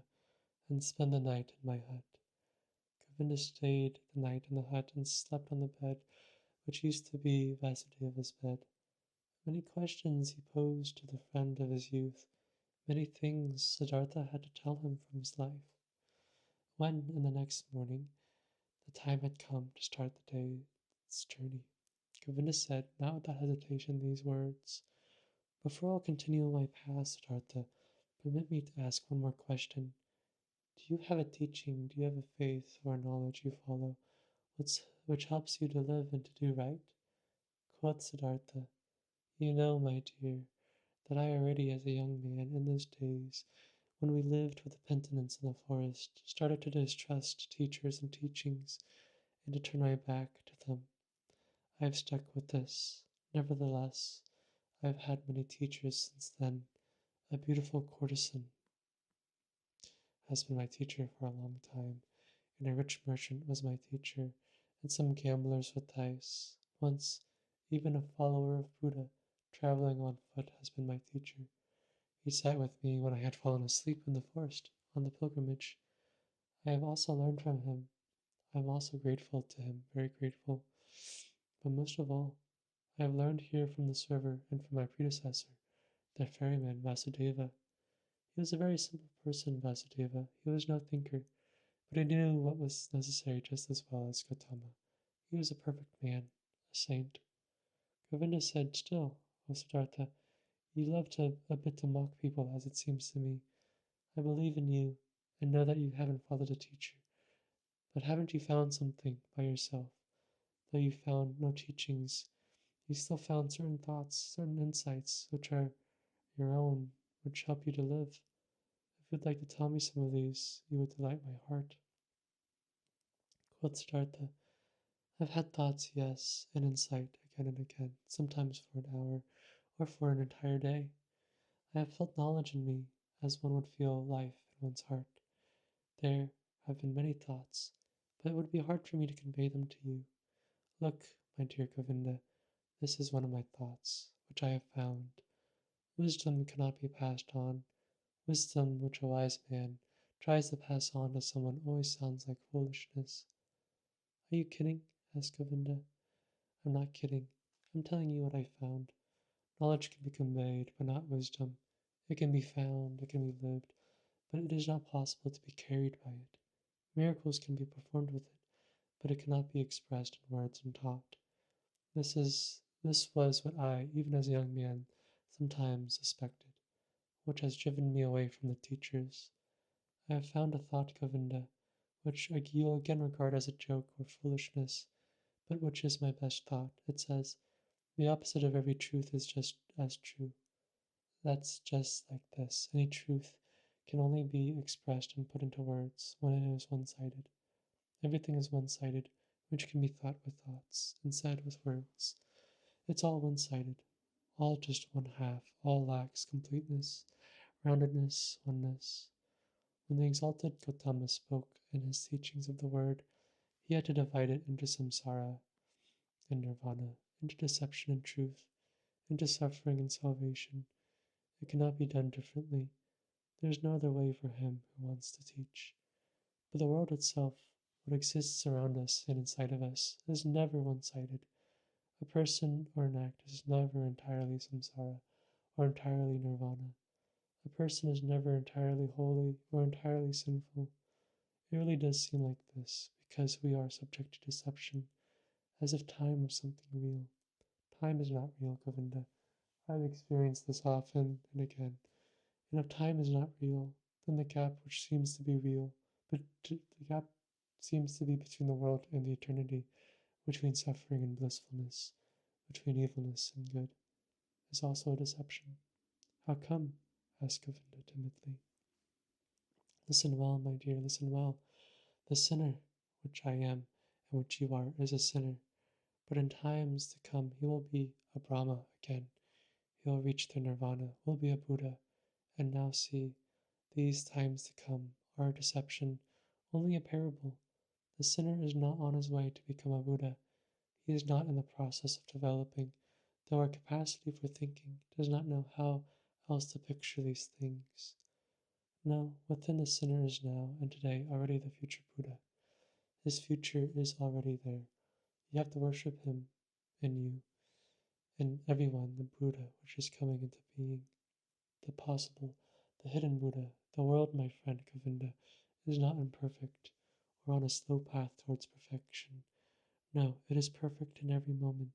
and spend the night in my hut. Govinda stayed the night in the hut and slept on the bed which used to be Vasudeva's bed. Many questions he posed to the friend of his youth. Many things Siddhartha had to tell him from his life. When, in the next morning, the time had come to start the day's journey, Govinda said, not without hesitation, these words: Before I'll continue my path, Siddhartha, permit me to ask one more question. Do you have a teaching, do you have a faith or a knowledge you follow, which helps you to live and to do right? Quoth Siddhartha, you know, my dear, that I already as a young man in those days, when we lived with the penitents in the forest, started to distrust teachers and teachings, and to turn my back to them. I have stuck with this. Nevertheless, I have had many teachers since then. A beautiful courtesan has been my teacher for a long time, and a rich merchant was my teacher, and some gamblers with dice. Once, even a follower of Buddha, traveling on foot, has been my teacher. He sat with me when I had fallen asleep in the forest on the pilgrimage. I have also learned from him. I am also grateful to him, very grateful. But most of all, I have learned here from this river and from my predecessor, the ferryman Vasudeva. He was a very simple person, Vasudeva. He was no thinker, but he knew what was necessary just as well as Gautama. He was a perfect man, a saint. Govinda said, Still, O Siddhartha, you love a bit to mock people, as it seems to me. I believe in you, and know that you haven't followed a teacher. But haven't you found something by yourself? Though you found no teachings, you still found certain thoughts, certain insights, which are your own, which help you to live. If you'd like to tell me some of these, you would delight my heart. Quoth Siddhartha, I've had thoughts, yes, and insight again and again, sometimes for an hour, or for an entire day. I have felt knowledge in me, as one would feel life in one's heart. There have been many thoughts, but it would be hard for me to convey them to you. Look, my dear Govinda, this is one of my thoughts, which I have found. Wisdom cannot be passed on. Wisdom which a wise man tries to pass on to someone always sounds like foolishness. Are you kidding? Asked Govinda. I'm not kidding. I'm telling you what I found. Knowledge can be conveyed, but not wisdom. It can be found, it can be lived, but it is not possible to be carried by it. Miracles can be performed with it, but it cannot be expressed in words and taught. This was what I, even as a young man, sometimes suspected, which has driven me away from the teachers. I have found a thought, Govinda, which you'll again regard as a joke or foolishness, but which is my best thought. It says, the opposite of every truth is just as true. That's just like this. Any truth can only be expressed and put into words when it is one-sided. Everything is one-sided, which can be thought with thoughts and said with words. It's all one-sided, all just one half, all lacks completeness, roundedness, oneness. When the exalted Gautama spoke in his teachings of the word, He had to divide it into samsara and nirvana, into deception and truth, into suffering and salvation. It cannot be done differently. There is no other way for him who wants to teach. But the world itself, what exists around us and inside of us, is never one-sided. A person or an act is never entirely samsara or entirely nirvana. A person is never entirely holy or entirely sinful. It really does seem like this because we are subject to deception, as if time was something real. Time is not real, Govinda. I've experienced this often and again. And if time is not real, then the gap which seems to be real, but the gap seems to be between the world and the eternity, between suffering and blissfulness, between evilness and good, is also a deception. How come? Asked Govinda timidly. Listen well, my dear, listen well. The sinner, which I am, and which you are, is a sinner. But in times to come, he will be a Brahma again. He will reach the nirvana, will be a Buddha. And now see, these times to come are a deception, only a parable. The sinner is not on his way to become a Buddha. He is not in the process of developing, though our capacity for thinking does not know how else to picture these things. No, within the sinner is now and today already the future Buddha. His future is already there. You have to worship him in you, in everyone, the Buddha which is coming into being. The possible, the hidden Buddha, the world, my friend Govinda, is not imperfect or on a slow path towards perfection. No, it is perfect in every moment.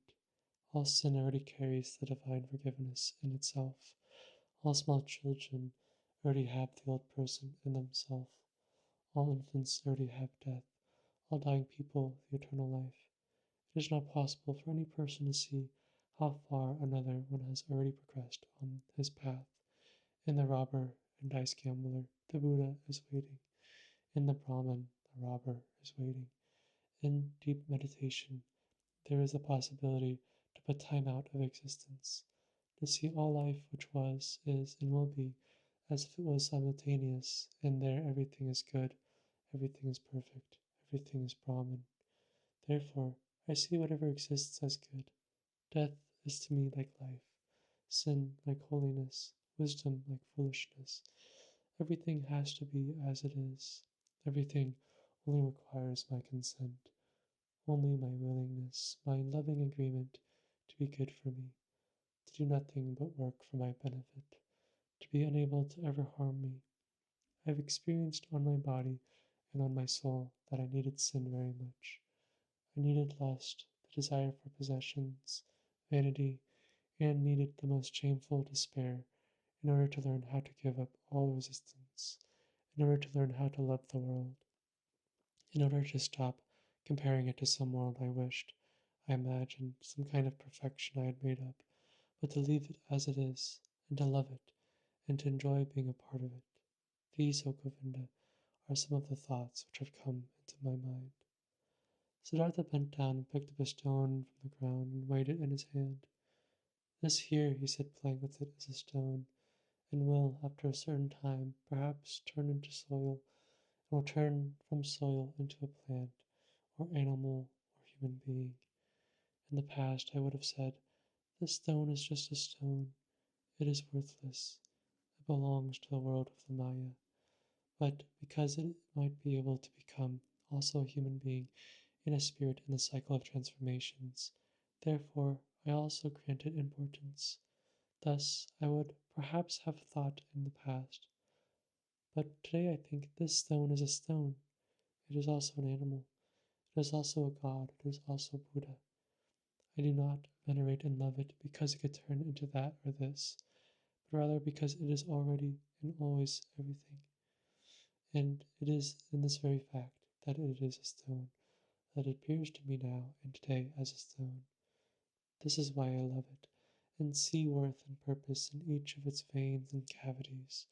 All sin already carries the divine forgiveness in itself. All small children already have the old person in themselves. All infants already have death. All dying people the eternal life. It is not possible for any person to see how far another one has already progressed on his path. In the robber and dice gambler, the Buddha is waiting. In the Brahman, the robber is waiting. In deep meditation, there is the possibility to put time out of existence, to see all life which was, is, and will be as if it was simultaneous, and there everything is good, everything is perfect, everything is Brahman. Therefore, I see whatever exists as good. Death is to me like life, sin like holiness, wisdom like foolishness. Everything has to be as it is. Everything only requires my consent, only my willingness, my loving agreement to be good for me, to do nothing but work for my benefit, to be unable to ever harm me. I have experienced on my body and on my soul that I needed sin very much. I needed lust, the desire for possessions, vanity, and needed the most shameful despair in order to learn how to give up all resistance, in order to learn how to love the world, in order to stop comparing it to some world I wished, I imagined, some kind of perfection I had made up, but to leave it as it is, and to love it, and to enjoy being a part of it. These, O Govinda, are some of the thoughts which have come into my mind. Siddhartha bent down and picked up a stone from the ground and weighed it in his hand. This here, he said, playing with it, is a stone, and will, after a certain time, perhaps turn into soil, and will turn from soil into a plant, or animal, or human being. In the past, I would have said, this stone is just a stone. It is worthless. It belongs to the world of the Maya. But because it might be able to become also a human being in a spirit in the cycle of transformations, therefore I also grant it importance. Thus I would perhaps have thought in the past. But today I think this stone is a stone. It is also an animal. It is also a god. It is also Buddha. I do not venerate and love it because it could turn into that or this, but rather because it is already and always everything. And it is in this very fact that it is a stone, that it appears to me now and today as a stone. This is why I love it, and see worth and purpose in each of its veins and cavities,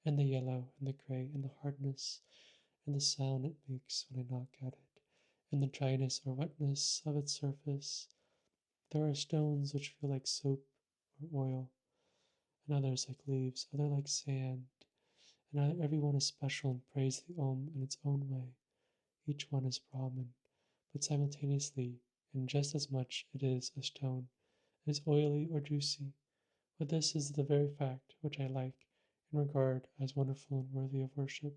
and the yellow and the gray and the hardness, and the sound it makes when I knock at it, and the dryness or wetness of its surface. There are stones which feel like soap or oil, and others like leaves, other like sand, and every one is special and prays the Om in its own way. Each one is Brahman. but simultaneously, and just as much it is a stone, is oily or juicy. But this is the very fact which I like and regard as wonderful and worthy of worship.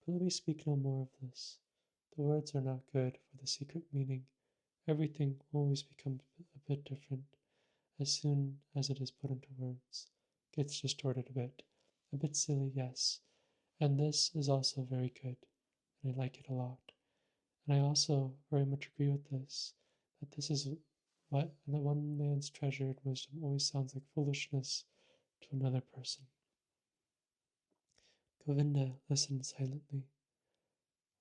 But let me speak no more of this. The words are not good for the secret meaning. Everything always becomes a bit different as soon as it is put into words. Gets distorted a bit silly, yes, and this is also very good, and I like it a lot. And I also very much agree with this, that this is what the one man's treasured wisdom always sounds like foolishness to another person. Govinda listened silently.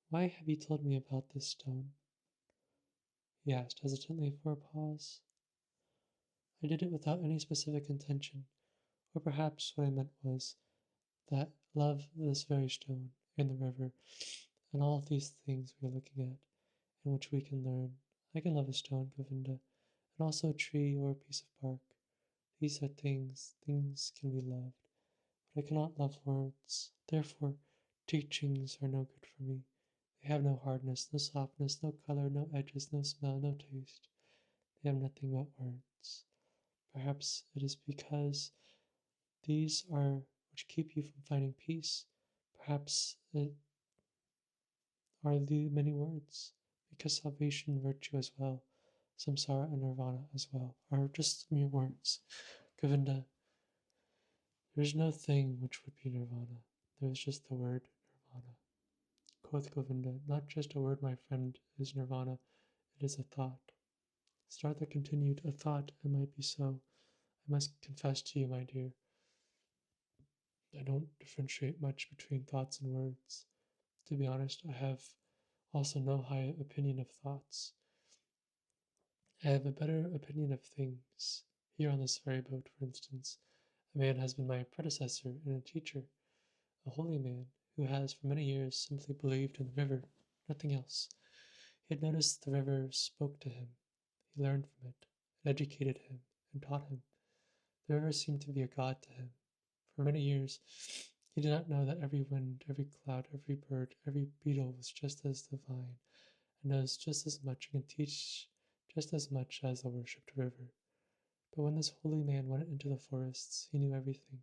Why have you told me about this stone? He asked hesitantly for a pause. I did it without any specific intention, or perhaps what I meant was that love this very stone and the river and all of these things we are looking at and which we can learn. I can love a stone, Govinda, and also a tree or a piece of bark. These are things can be loved, but I cannot love words. Therefore, teachings are no good for me. They have no hardness, no softness, no color, no edges, no smell, no taste. They have nothing but words. Perhaps it is because these are which keep you from finding peace. Perhaps it are the many words, because salvation, virtue as well, samsara and nirvana as well, are just mere words. Govinda, there is no thing which would be nirvana. There is just the word nirvana. Quoth Govinda, not just a word, my friend, is nirvana, it is a thought. Siddhartha continued, a thought, it might be so. I must confess to you, my dear, I don't differentiate much between thoughts and words. To be honest, I have also no high opinion of thoughts. I have a better opinion of things. Here on this ferry boat, for instance, a man has been my predecessor and a teacher, a holy man, who has for many years simply believed in the river, nothing else. He had noticed the river spoke to him. He learned from it. It educated him and taught him. The river seemed to be a god to him. For many years, he did not know that every wind, every cloud, every bird, every beetle was just as divine and knows just as much and can teach just as much as the worshipped river. But when this holy man went into the forests, he knew everything,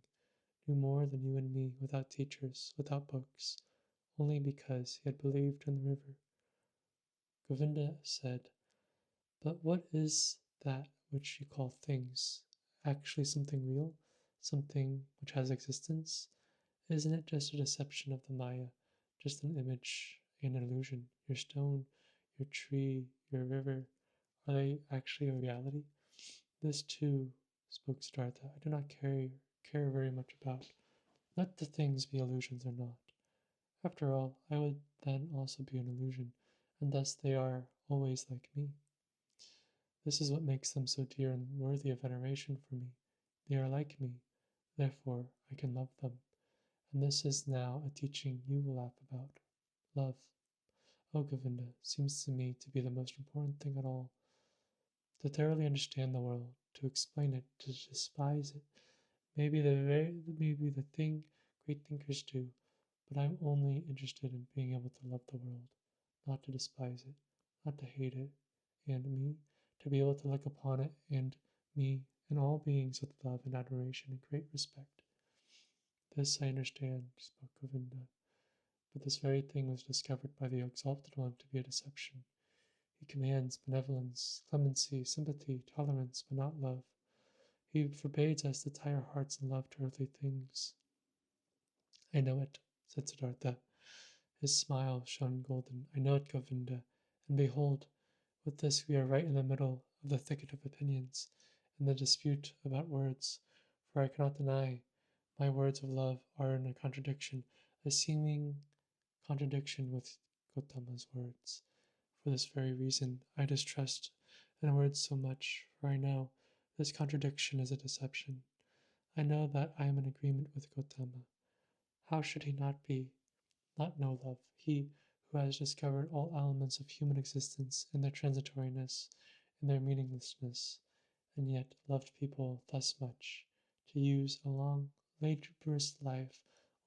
knew more than you and me, without teachers, without books, only because he had believed in the river. Govinda said, but what is that which you call things? Actually something real? Something which has existence? Isn't it just a deception of the Maya, just an image, an illusion? Your stone, your tree, your river, are they actually a reality? This too, spoke Siddhartha, I do not care very much about. Let the things be illusions or not. After all, I would then also be an illusion, and thus they are always like me. This is what makes them so dear and worthy of veneration for me. They are like me, therefore I can love them. And this is now a teaching you will laugh about. Love, oh Govinda, seems to me to be the most important thing at all. To thoroughly understand the world, to explain it, to despise it, maybe the thing great thinkers do, but I'm only interested in being able to love the world, not to despise it, not to hate it, and me, to be able to look upon it and me and all beings with love and admiration and great respect. This I understand, spoke Govinda, but this very thing was discovered by the exalted one to be a deception. He commands benevolence, clemency, sympathy, tolerance, but not love. He forbids us to tie our hearts in love to earthly things. I know it, said Siddhartha. His smile shone golden. I know it, Govinda, and behold, with this we are right in the middle of the thicket of opinions, in the dispute about words, for I cannot deny my words of love are in a contradiction, a seeming contradiction with Gautama's words. For this very reason, I distrust in words so much, for I know this contradiction is a deception. I know that I am in agreement with Gautama. How should he not know love, he who has discovered all elements of human existence in their transitoriness, in their meaninglessness, and yet loved people thus much, to use a long, laborious life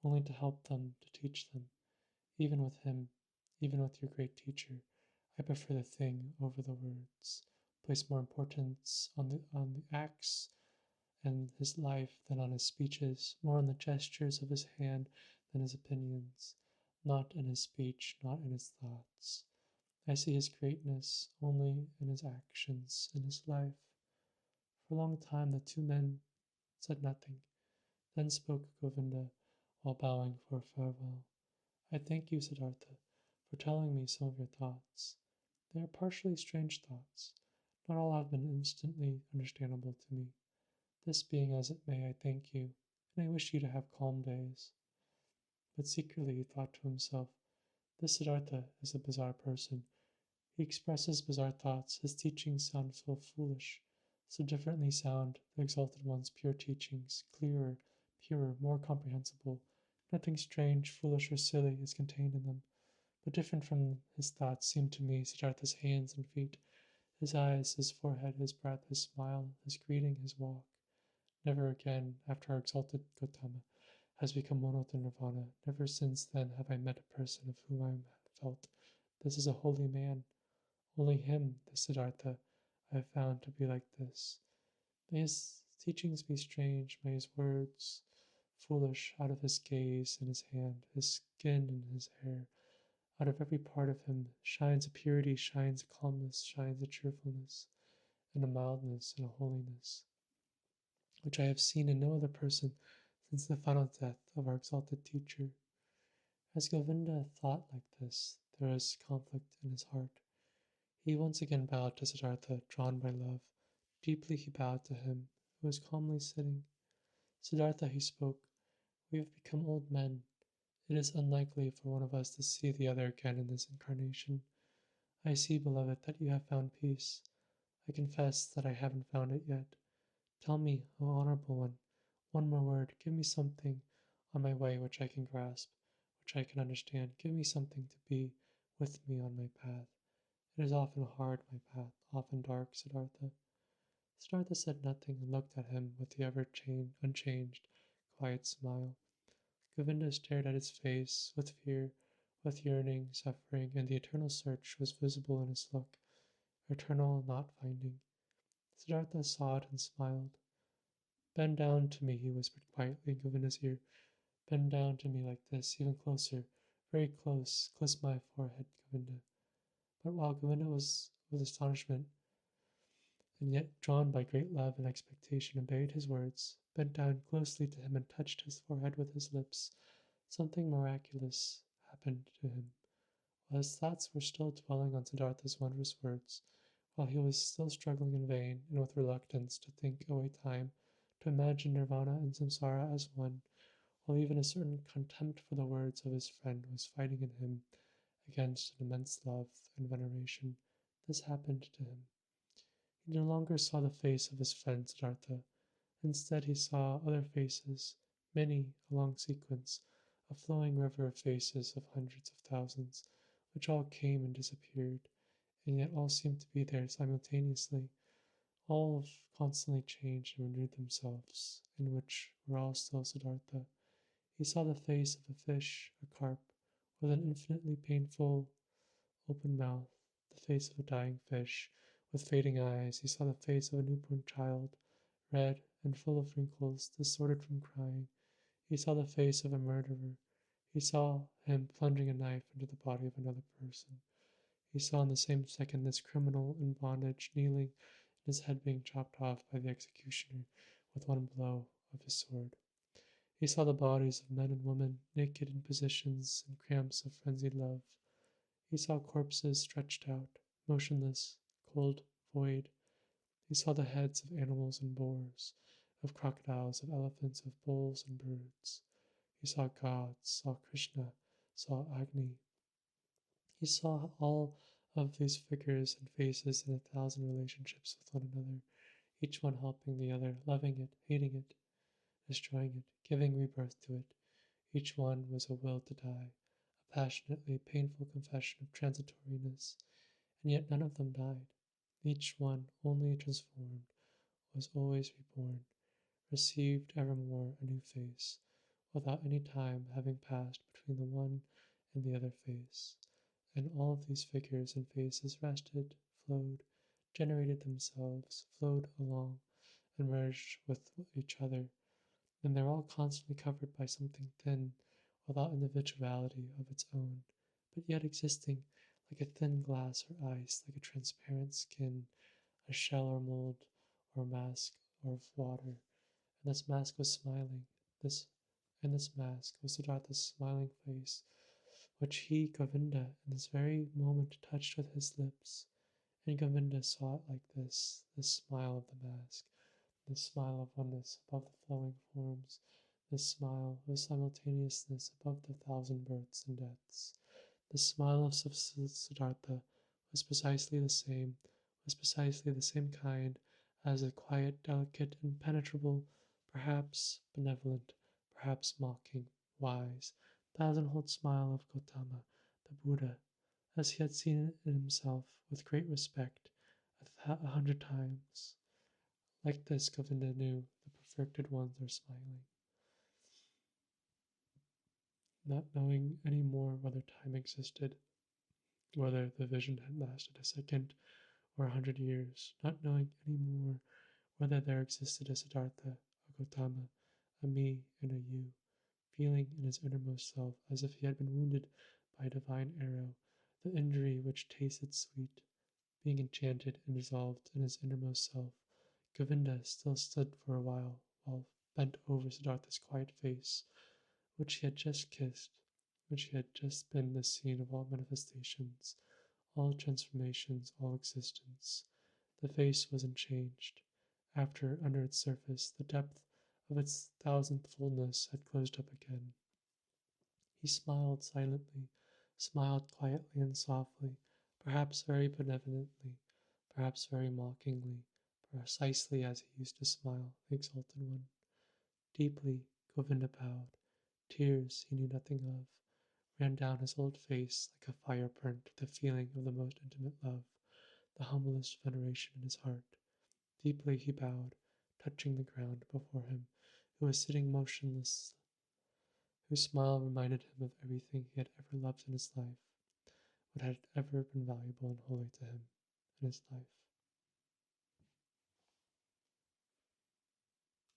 only to help them, to teach them, even with him, even with your great teacher. I prefer the thing over the words, place more importance on the acts and his life than on his speeches, more on the gestures of his hand than his opinions, not in his speech, not in his thoughts. I see his greatness only in his actions, in his life. For a long time the two men said nothing. Then spoke Govinda, while bowing for farewell. I thank you, Siddhartha, for telling me some of your thoughts. They are partially strange thoughts. Not all have been instantly understandable to me. This being as it may, I thank you, and I wish you to have calm days. But secretly he thought to himself, this Siddhartha is a bizarre person. He expresses bizarre thoughts. His teachings sound so foolish. So differently sound the Exalted One's pure teachings, clearer, purer, more comprehensible. Nothing strange, foolish, or silly is contained in them. But different from his thoughts seemed to me Siddhartha's hands and feet, his eyes, his forehead, his breath, his smile, his greeting, his walk. Never again, after our exalted Gautama has become one with the nirvana, never since then have I met a person of whom I have felt, this is a holy man. Only him, the Siddhartha, I have found to be like this. May his teachings be strange, may his words foolish, out of his gaze and his hand, his skin and his hair, out of every part of him shines a purity, shines a calmness, shines a cheerfulness, and a mildness and a holiness, which I have seen in no other person since the final death of our exalted teacher. As Govinda thought like this, there was conflict in his heart. He once again bowed to Siddhartha, drawn by love. Deeply he bowed to him, who was calmly sitting. Siddhartha, he spoke, we have become old men. It is unlikely for one of us to see the other again in this incarnation. I see, beloved, that you have found peace. I confess that I haven't found it yet. Tell me, O honorable one more word. Give me something on my way which I can grasp, which I can understand. Give me something to be with me on my path. It is often hard, my path, often dark, Siddhartha. Siddhartha said nothing and looked at him with the unchanged, quiet smile. Govinda stared at his face with fear, with yearning, suffering, and the eternal search was visible in his look, eternal not finding. Siddhartha saw it and smiled. Bend down to me, he whispered quietly in Govinda's ear. Bend down to me like this, even closer, very close, kiss my forehead, Govinda. But while Govinda was with astonishment, and yet drawn by great love and expectation, obeyed his words, bent down closely to him and touched his forehead with his lips, something miraculous happened to him. While his thoughts were still dwelling on Siddhartha's wondrous words, while he was still struggling in vain and with reluctance to think away time, to imagine nirvana and samsara as one, while even a certain contempt for the words of his friend was fighting in him against an immense love and veneration, this happened to him. He no longer saw the face of his friend Siddhartha. Instead, he saw other faces, many, a long sequence, a flowing river of faces of hundreds of thousands, which all came and disappeared, and yet all seemed to be there simultaneously. All constantly changed and renewed themselves, in which were all still Siddhartha. He saw the face of a fish, a carp, with an infinitely painful open mouth, the face of a dying fish, with fading eyes. He saw the face of a newborn child, red and full of wrinkles, distorted from crying. He saw the face of a murderer. He saw him plunging a knife into the body of another person. He saw in the same second this criminal in bondage, kneeling, and his head being chopped off by the executioner with one blow of his sword. He saw the bodies of men and women, naked in positions and cramps of frenzied love. He saw corpses stretched out, motionless, cold, void. He saw the heads of animals and boars, of crocodiles, of elephants, of bulls and birds. He saw gods, saw Krishna, saw Agni. He saw all of these figures and faces in 1,000 relationships with one another, each one helping the other, loving it, hating it, destroying it, giving rebirth to it. Each one was a will to die, a passionately painful confession of transitoriness, and yet none of them died. Each one, only transformed, was always reborn, received evermore a new face, without any time having passed between the one and the other face. And all of these figures and faces rested, flowed, generated themselves, flowed along, and merged with each other. And they're all constantly covered by something thin, without individuality of its own, but yet existing like a thin glass or ice, like a transparent skin, a shell or mold, or mask or of water. And this mask was smiling. This and this mask was Siddhartha's smiling face, which he, Govinda, in this very moment touched with his lips. And Govinda saw it like this smile of the mask, this smile of oneness above the flowing forms, this smile of simultaneousness above the thousand births and deaths. The smile of Siddhartha was precisely the same kind as the quiet, delicate, impenetrable, perhaps benevolent, perhaps mocking, wise, thousand-fold smile of Gautama, the Buddha, as he had seen it in himself with great respect 100 times. Like this, Govinda knew the perfected ones are smiling, not knowing any more whether time existed, whether the vision had lasted a second or 100 years, not knowing any more whether there existed a Siddhartha, a Gautama, a me, and a you, feeling in his innermost self as if he had been wounded by a divine arrow, the injury which tasted sweet, being enchanted and dissolved in his innermost self. Govinda still stood for a while bent over Siddhartha's quiet face, which he had just kissed, which had just been the scene of all manifestations, all transformations, all existence. The face was unchanged. After, under its surface, the depth of its thousandth fullness had closed up again. He smiled silently, smiled quietly and softly, perhaps very benevolently, perhaps very mockingly, precisely as he used to smile, the exalted one. Deeply, Govinda bowed. Tears he knew nothing of ran down his old face like a fire burnt with the feeling of the most intimate love, the humblest veneration in his heart. Deeply he bowed, touching the ground before him, who was sitting motionless, whose smile reminded him of everything he had ever loved in his life, what had ever been valuable and holy to him in his life.